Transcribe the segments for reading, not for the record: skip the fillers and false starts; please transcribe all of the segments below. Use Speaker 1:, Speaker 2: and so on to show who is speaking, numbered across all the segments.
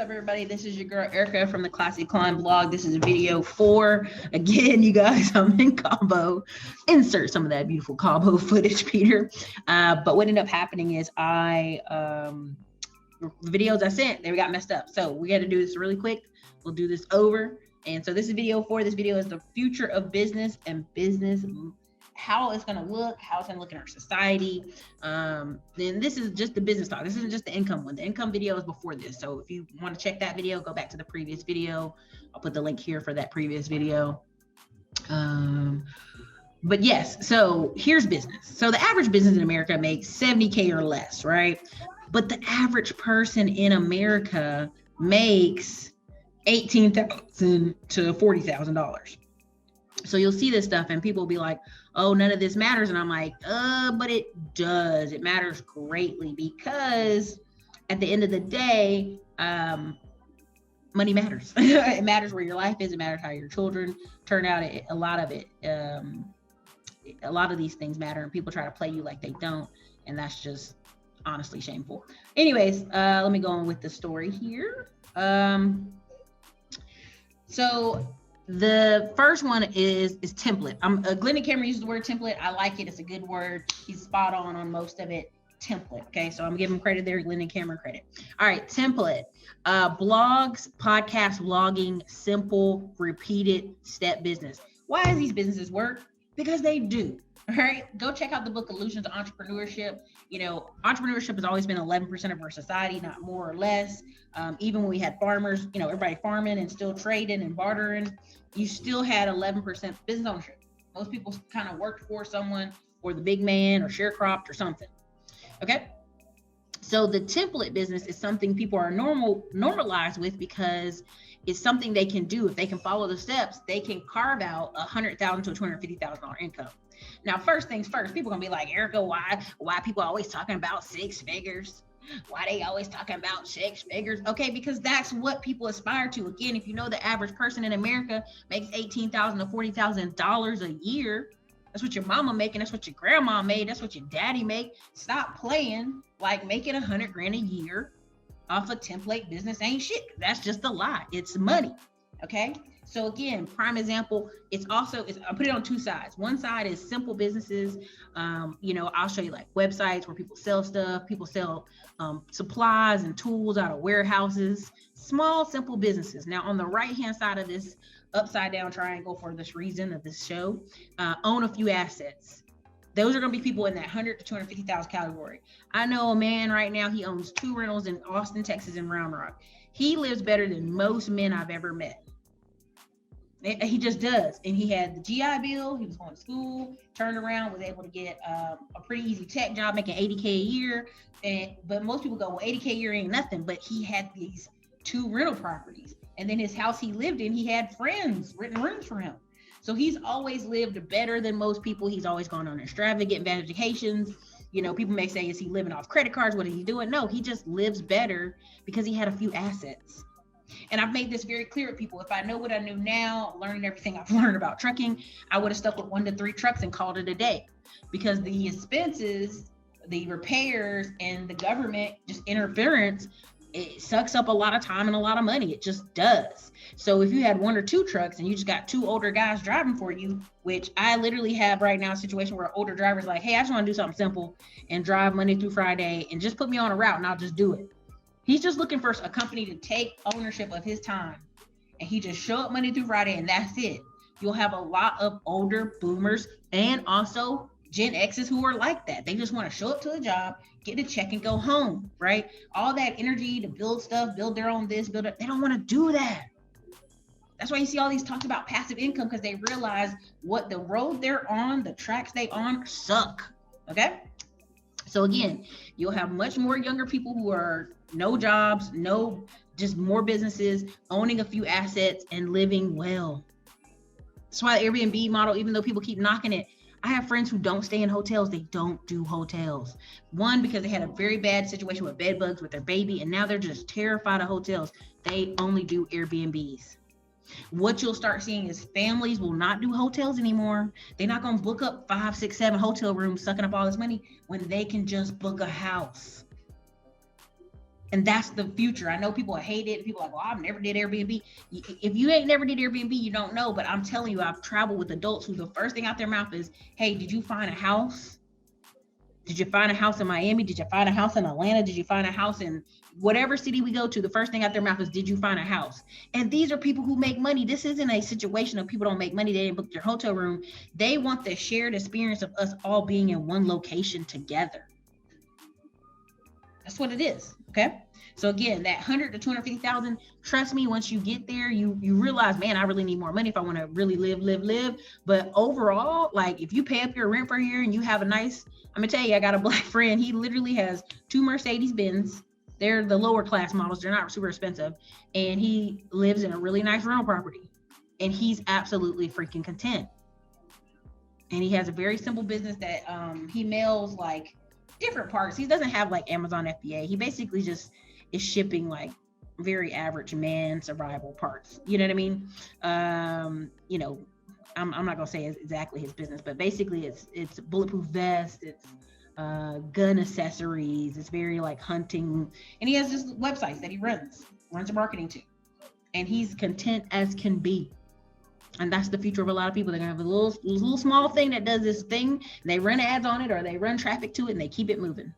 Speaker 1: up, everybody? This is your girl Erica from the Classic Climb blog. This is video 4. Again, you guys, I'm in Cabo. Insert some of that beautiful Cabo footage, Peter. But what ended up happening is the videos I sent, they got messed up. So we got to do this really quick. We'll do this over. And so this is video 4. This video is the future of business and business, how it's going to look, how it's going to look in our society. Then this is just the business talk. This isn't just the income one. The income video is before this. So if you want to check that video, go back to the previous video. I'll put the link here for that previous video. But yes, so here's business. So the average business in America makes 70K or less, right? But the average person in America makes $18,000 to $40,000. So you'll see this stuff and people will be like, oh, none of this matters. And I'm like, but it does. It matters greatly, because at the end of the day, money matters. It matters where your life is. It matters how your children turn out. A lot of these things matter, and people try to play you like they don't. And that's just honestly shameful. Anyways, let me go on with the story here. So the first one is template. Glenn Cameron uses the word template. I like it. It's a good word. He's spot on most of it. Template. Okay, so I'm giving him credit there. Glenn Cameron credit. All right, template. Blogs, podcast, vlogging, simple, repeated step business. Why do these businesses work? Because they do. All right, go check out the book Illusions of Entrepreneurship. You know, entrepreneurship has always been 11% of our society, not more or less. Even when we had farmers, you know, everybody farming and still trading and bartering, you still had 11% business ownership. Most people kind of worked for someone, or the big man, or sharecropped or something. Okay, so the template business is something people are normalized with, because it's something they can do. If they can follow the steps, they can carve out $100,000 to $250,000 income. Now, first things first, people gonna be like, Erica, why people always talking about 6 figures? Why they always talking about 6 figures? Okay, because that's what people aspire to. Again, if you know the average person in America makes $18,000 to $40,000 a year, that's what your mama making. That's what your grandma made. That's what your daddy make. Stop playing like making $100,000 a year off a template business ain't shit. That's just a lie. It's money. Okay. So again, prime example, I put it on 2 sides. One side is simple businesses. I'll show you like websites where people sell stuff. People sell supplies and tools out of warehouses, small, simple businesses. Now on the right-hand side of this upside down triangle, for this reason of this show, own a few assets. Those are going to be people in that 100 to 250,000 category. I know a man right now, he owns 2 rentals in Austin, Texas, and Round Rock. He lives better than most men I've ever met. He just does. And he had the GI Bill. He was going to school, turned around, was able to get a pretty easy tech job, making $80K a year. But most people go, well, $80K a year ain't nothing. But he had these 2 rental properties. And then his house he lived in, he had friends renting rooms for him. So he's always lived better than most people. He's always gone on extravagant vacations. You know, people may say, is he living off credit cards? What is he doing? No, he just lives better because he had a few assets. And I've made this very clear to people. If I know what I knew now, learning everything I've learned about trucking, I would have stuck with 1 to 3 trucks and called it a day, because the expenses, the repairs, and the government just interference, it sucks up a lot of time and a lot of money. It just does. So if you had 1 or 2 trucks and you just got 2 older guys driving for you, which I literally have right now, a situation where older drivers like, hey, I just want to do something simple and drive Monday through Friday and just put me on a route and I'll just do it. He's just looking for a company to take ownership of his time, and he just show up Monday through Friday and that's it. You'll have a lot of older boomers and also Gen X's who are like that. They just want to show up to a job, get a check and go home, right? All that energy to build stuff, build their own this, build it. They don't want to do that. That's why you see all these talks about passive income, because they realize what the road they're on, the tracks they on suck. Okay. So again, you'll have much more younger people who are no jobs, just more businesses, owning a few assets and living well. That's why the Airbnb model, even though people keep knocking it, I have friends who don't stay in hotels. They don't do hotels. One, because they had a very bad situation with bed bugs with their baby, and now they're just terrified of hotels. They only do Airbnbs. What you'll start seeing is families will not do hotels anymore. They're not going to book up 5, 6, 7 hotel rooms, sucking up all this money when they can just book a house. And that's the future. I know people hate it. People are like, well, I've never did Airbnb. If you ain't never did Airbnb, you don't know. But I'm telling you, I've traveled with adults who the first thing out their mouth is, hey, did you find a house? Did you find a house in Miami? Did you find a house in Atlanta? Did you find a house in whatever city we go to? The first thing out their mouth is, did you find a house? And these are people who make money. This isn't a situation of people don't make money. They didn't book their hotel room. They want the shared experience of us all being in one location together. That's what it is. Okay. So again, that 100 to 250,000, trust me, once you get there, you realize, man, I really need more money if I want to really live. But overall, like if you pay up your rent for a year and you have a nice, I'm gonna tell you, I got a black friend. He literally has 2 Mercedes Benz. They're the lower class models. They're not super expensive. And he lives in a really nice rental property. And he's absolutely freaking content. And he has a very simple business that he mails like different parts. He doesn't have like Amazon FBA. He basically just is shipping like very average man survival parts. You know what I mean? You know, I'm not gonna say exactly his business, but basically it's bulletproof vest, it's gun accessories, it's very like hunting, and he has just websites that he runs marketing to, and he's content as can be. And that's the future of a lot of people. They're gonna have a little small thing that does this thing, and they run ads on it or they run traffic to it and they keep it moving.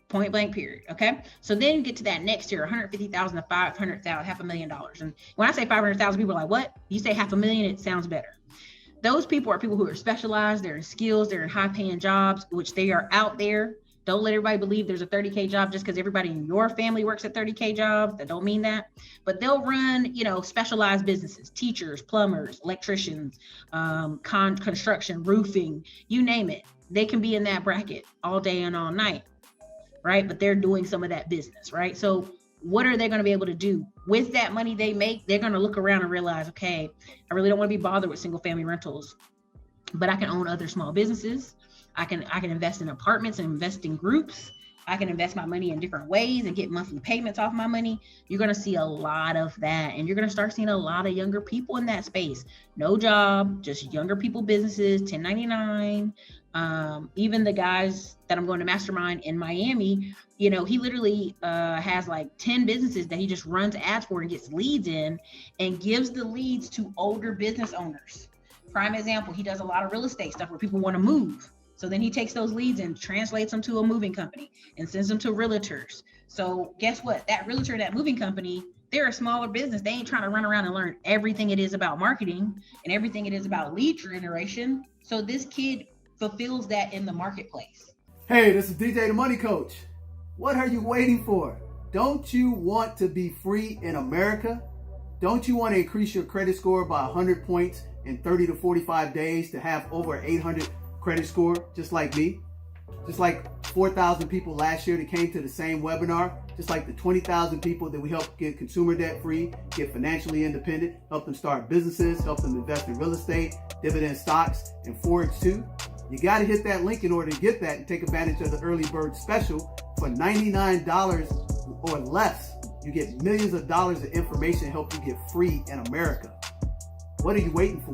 Speaker 1: Point blank period. Okay. So then you get to that next year, 150,000 to 500,000, $500,000. And when I say 500,000, people are like, what? You say 500,000, it sounds better. Those people are people who are specialized, they're in skills, they're in high paying jobs, which they are out there. Don't let everybody believe there's a 30K job just because everybody in your family works at 30K jobs. That don't mean that. But they'll run, you know, specialized businesses, teachers, plumbers, electricians, construction, roofing, you name it. They can be in that bracket all day and all night. Right? But they're doing some of that business, right? So what are they going to be able to do with that money they make? They're going to look around and realize, okay, I really don't want to be bothered with single family rentals, but I can own other small businesses. I can invest in apartments and invest in groups. I can invest my money in different ways and get monthly payments off my money. You're going to see a lot of that. And you're going to start seeing a lot of younger people in that space. No job, just younger people businesses, 1099. Even the guys that I'm going to mastermind in Miami, you know, he literally has like 10 businesses that he just runs ads for and gets leads in and gives the leads to older business owners. Prime example, he does a lot of real estate stuff where people want to move. So then he takes those leads and translates them to a moving company and sends them to realtors. So guess what? That realtor, that moving company, they're a smaller business. They ain't trying to run around and learn everything it is about marketing and everything it is about lead generation. So this kid fulfills that in the marketplace.
Speaker 2: Hey, this is DJ the Money Coach. What are you waiting for? Don't you want to be free in America? Don't you want to increase your credit score by 100 points in 30 to 45 days to have over 800 credit score, just like me? Just like 4,000 people last year that came to the same webinar, just like the 20,000 people that we helped get consumer debt free, get financially independent, help them start businesses, help them invest in real estate, dividend stocks, and Forex too. You got to hit that link in order to get that and take advantage of the early bird special for $99 or less. You get millions of dollars of information to help you get free in America. What are you waiting for?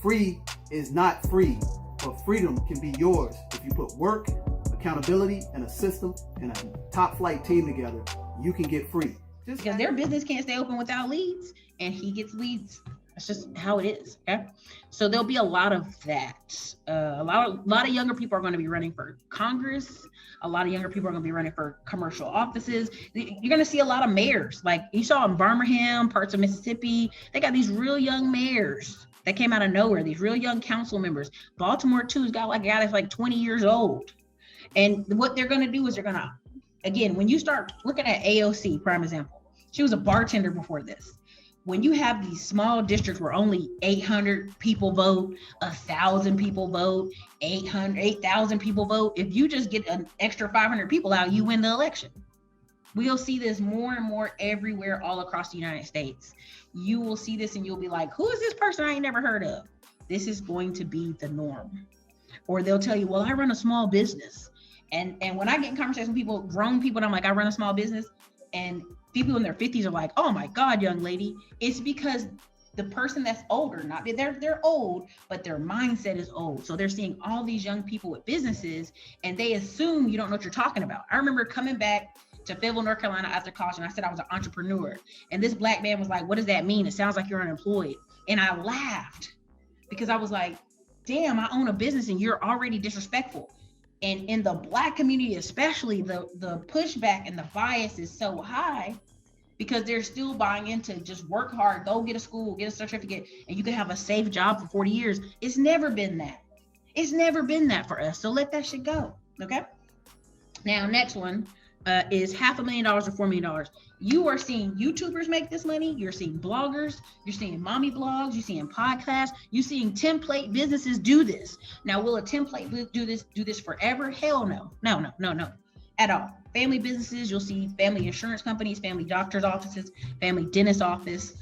Speaker 2: Free is not free, but freedom can be yours if you put work, accountability, and a system and a top flight team together. You can get free.
Speaker 1: Because their business can't stay open without leads, and he gets leads. That's just how it is. Okay, so there'll be a lot of that. A lot of younger people are going to be running for Congress. A lot of younger people are going to be running for commercial offices. You're going to see a lot of mayors, like you saw in Birmingham, parts of Mississippi. They got these real young mayors that came out of nowhere. These real young council members. Baltimore too has got like a guy that's like 20 years old. And what they're going to do is they're going to, again, when you start looking at AOC, prime example, she was a bartender before this. When you have these small districts where only 800 people vote, 1,000 people vote, 8,000 people vote, if you just get an extra 500 people out, you win the election. We'll see this more and more everywhere all across the United States. You will see this and you'll be like, who is this person I ain't never heard of? This is going to be the norm. Or they'll tell you, well, I run a small business. And when I get in conversations with people, grown people, and I'm like, I run a small business, and people in their 50s are like, oh my God, young lady. It's because the person that's older, not that they're old, but their mindset is old. So they're seeing all these young people with businesses and they assume you don't know what you're talking about. I remember coming back to Fayetteville, North Carolina after college, and I said I was an entrepreneur. And this black man was like, what does that mean? It sounds like you're unemployed. And I laughed because I was like, damn, I own a business and you're already disrespectful. And in the black community, especially, the pushback and the bias is so high because they're still buying into just work hard, go get a school, get a certificate, and you can have a safe job for 40 years. It's never been that. It's never been that for us. So let that shit go. Okay. Now, next one is $500,000 to $4 million. You are seeing YouTubers make this money. You're seeing bloggers. You're seeing mommy blogs. You're seeing podcasts. You're seeing template businesses do this. Now, will a template do this forever? Hell no. No, at all. Family businesses, you'll see family insurance companies, family doctor's offices, family dentist office.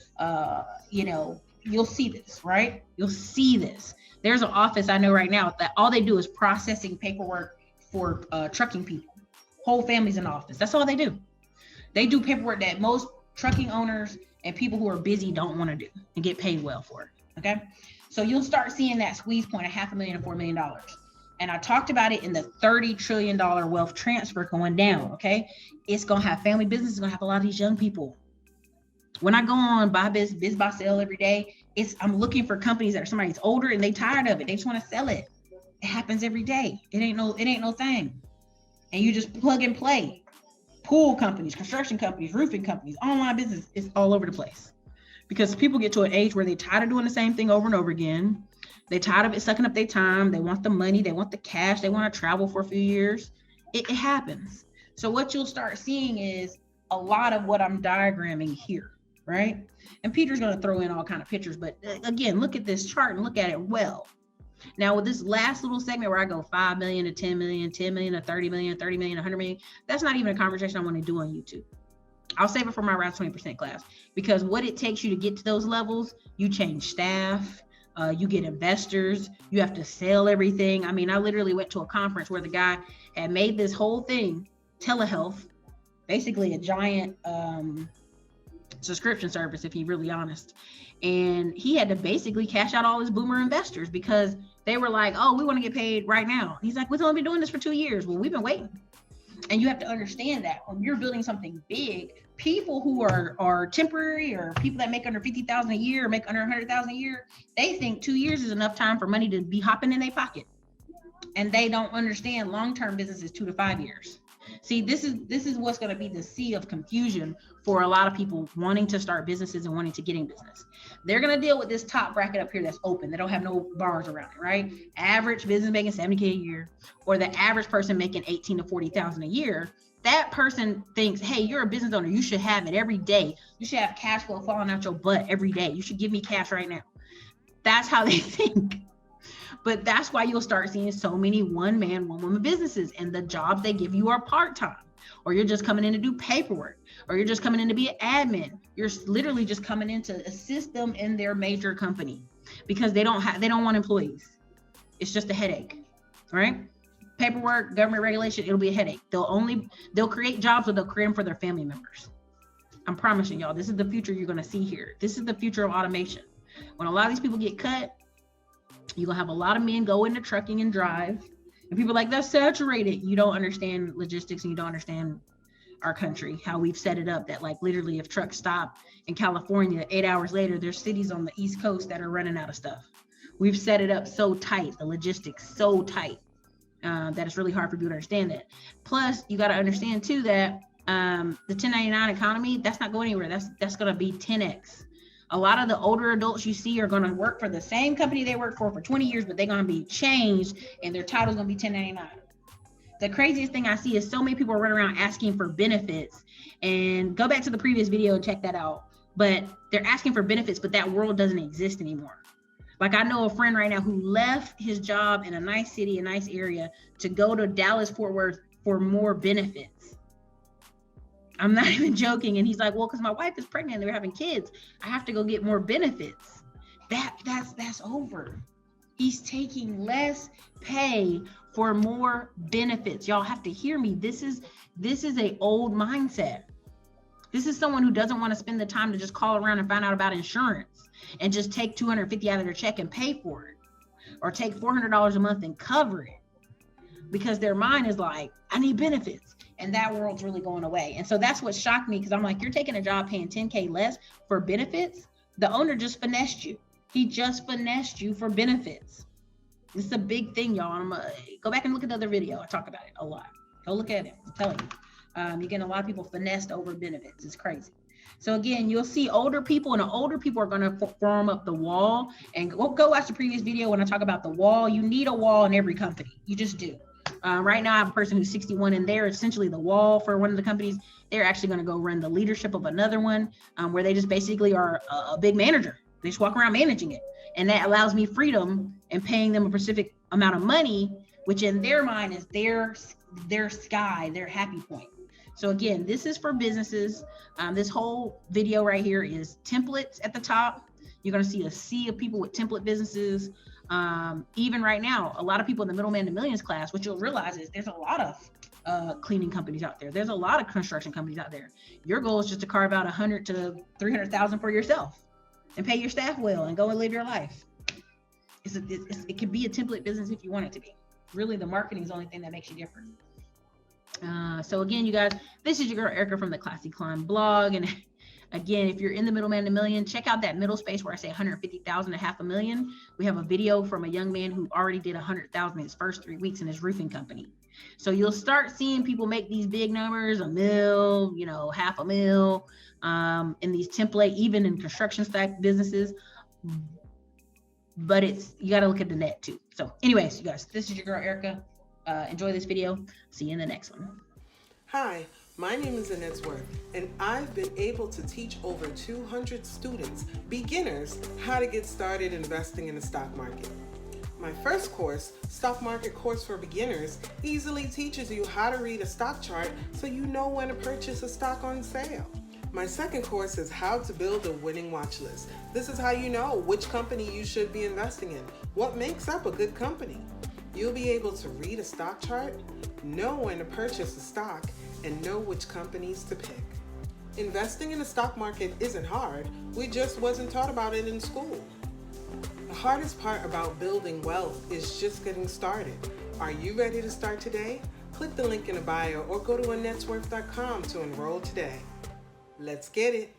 Speaker 1: You'll see this, right? You'll see this. There's an office I know right now that all they do is processing paperwork for trucking people. Whole family's in the office. That's all they do. They do paperwork that most trucking owners and people who are busy don't want to do and get paid well for it. Okay. So you'll start seeing that squeeze point of $500,000 to $4 million. And I talked about it in the $30 trillion wealth transfer going down. Okay. It's going to have family business. It's going to have a lot of these young people. When I go on buy biz buy sell every day, I'm looking for companies that are somebody's older and they tired of it. They just want to sell it. It happens every day. It ain't no thing. And you just plug and play. Pool companies, construction companies, roofing companies, online business is all over the place. Because people get to an age where they're tired of doing the same thing over and over again. They're tired of it sucking up their time. They want the money. They want the cash. They want to travel for a few years. It happens. So what you'll start seeing is a lot of what I'm diagramming here, right? And Peter's going to throw in all kind of pictures. But again, look at this chart and look at it well. Now with this last little segment where I go 5 million to 10 million, 10 million to 30 million, 30 million, 100 million, that's not even a conversation I want to do on YouTube. I'll save it for my Rise 20% class, because what it takes you to get to those levels, you change staff, you get investors, you have to sell everything. I mean, I literally went to a conference where the guy had made this whole thing, telehealth, basically a giant subscription service, if you're really honest. And he had to basically cash out all his boomer investors because they were like, oh, we want to get paid right now. He's like, we've only been doing this for 2 years. Well, we've been waiting. And you have to understand that when you're building something big, people who are temporary or people that make under 50,000 a year or make under 100,000 a year, they think 2 years is enough time for money to be hopping in their pocket. And they don't understand long-term business is 2 to 5 years. See, this is what's going to be the sea of confusion for a lot of people wanting to start businesses and wanting to get in business. They're going to deal with this top bracket up here that's open. They don't have no bars around it, right? Average business making $70K a year, or the average person making $18,000 to $40,000 a year. That person thinks, hey, you're a business owner. You should have it every day. You should have cash flow falling out your butt every day. You should give me cash right now. That's how they think. But that's why you'll start seeing so many one-man, one-woman businesses, and the jobs they give you are part-time, or you're just coming in to do paperwork, or you're just coming in to be an admin. You're literally just coming in to assist them in their major company because they don't want employees. It's just a headache, right? Paperwork, government regulation, it'll be a headache. They'll create jobs, or they'll create them for their family members. I'm promising y'all, this is the future you're going to see here. This is the future of automation. When a lot of these people get cut, you're going to have a lot of men go into trucking and drive. And people are like, that's saturated. You don't understand logistics, and you don't understand our country, how we've set it up that, like, literally if trucks stop in California, 8 hours later, there's cities on the East Coast that are running out of stuff. We've set it up so tight, the logistics so tight, that it's really hard for people to understand that. Plus, you got to understand too that the 1099 economy, that's not going anywhere. That's going to be 10x. A lot of the older adults you see are going to work for the same company they worked for 20 years, but they're going to be changed and their title's going to be 1099. The craziest thing I see is so many people are running around asking for benefits, and go back to the previous video and check that out. But they're asking for benefits, but that world doesn't exist anymore. Like, I know a friend right now who left his job in a nice city, a nice area, to go to Dallas, Fort Worth for more benefits. I'm not even joking. And he's like, well, because my wife is pregnant and they're having kids, I have to go get more benefits. That's over. He's taking less pay for more benefits. Y'all have to hear me. This is a old mindset. This is someone who doesn't want to spend the time to just call around and find out about insurance and just take $250 out of their check and pay for it, or take $400 a month and cover it, because their mind is like, I need benefits. And that world's really going away. And so that's what shocked me, because I'm like, you're taking a job paying 10K less for benefits. The owner just finessed you. He just finessed you for benefits. This is a big thing, y'all. I'm gonna go back and look at the other video. I talk about it a lot. Go look at it. I'm telling you. You're getting a lot of people finessed over benefits. It's crazy. So again, you'll see older people, and the older people are going to form up the wall. And go watch the previous video when I talk about the wall. You need a wall in every company. You just do. Right now, I have a person who's 61, and they're essentially the wall for one of the companies. They're actually going to go run the leadership of another one, where they just basically are a big manager. They just walk around managing it. And that allows me freedom and paying them a specific amount of money, which in their mind is their sky, their happy point. So again, this is for businesses. This whole video right here is templates at the top. You're going to see a sea of people with template businesses. Even right now, a lot of people in the middleman to millions class, what you'll realize is there's a lot of cleaning companies out there. There's a lot of construction companies out there. Your goal is just to carve out 100 to 300,000 for yourself and pay your staff well and go and live your life. It could be a template business if you want it to be. Really, the marketing is the only thing that makes you different. So again, you guys, this is your girl Erica from the Classy Climb blog. And again, if you're in the middleman to million, check out that middle space where I say 150,000 to $500,000. We have a video from a young man who already did 100,000 in his first 3 weeks in his roofing company. So you'll start seeing people make these big numbers, $1 million, $500,000, in these template, even in construction stack businesses. But you got to look at the net too. So anyways, you guys, this is your girl Erica. Enjoy this video. See you in the next one.
Speaker 3: Hi, my name is Annettesworth, and I've been able to teach over 200 students, beginners, how to get started investing in the stock market. My first course, Stock Market Course for Beginners, easily teaches you how to read a stock chart so you know when to purchase a stock on sale. My second course is How to Build a Winning Watch List. This is how you know which company you should be investing in, what makes up a good company. You'll be able to read a stock chart, know when to purchase a stock, and know which companies to pick. Investing in the stock market isn't hard. We just wasn't taught about it in school. The hardest part about building wealth is just getting started. Are you ready to start today? Click the link in the bio or go to annettesworth.com to enroll today. Let's get it.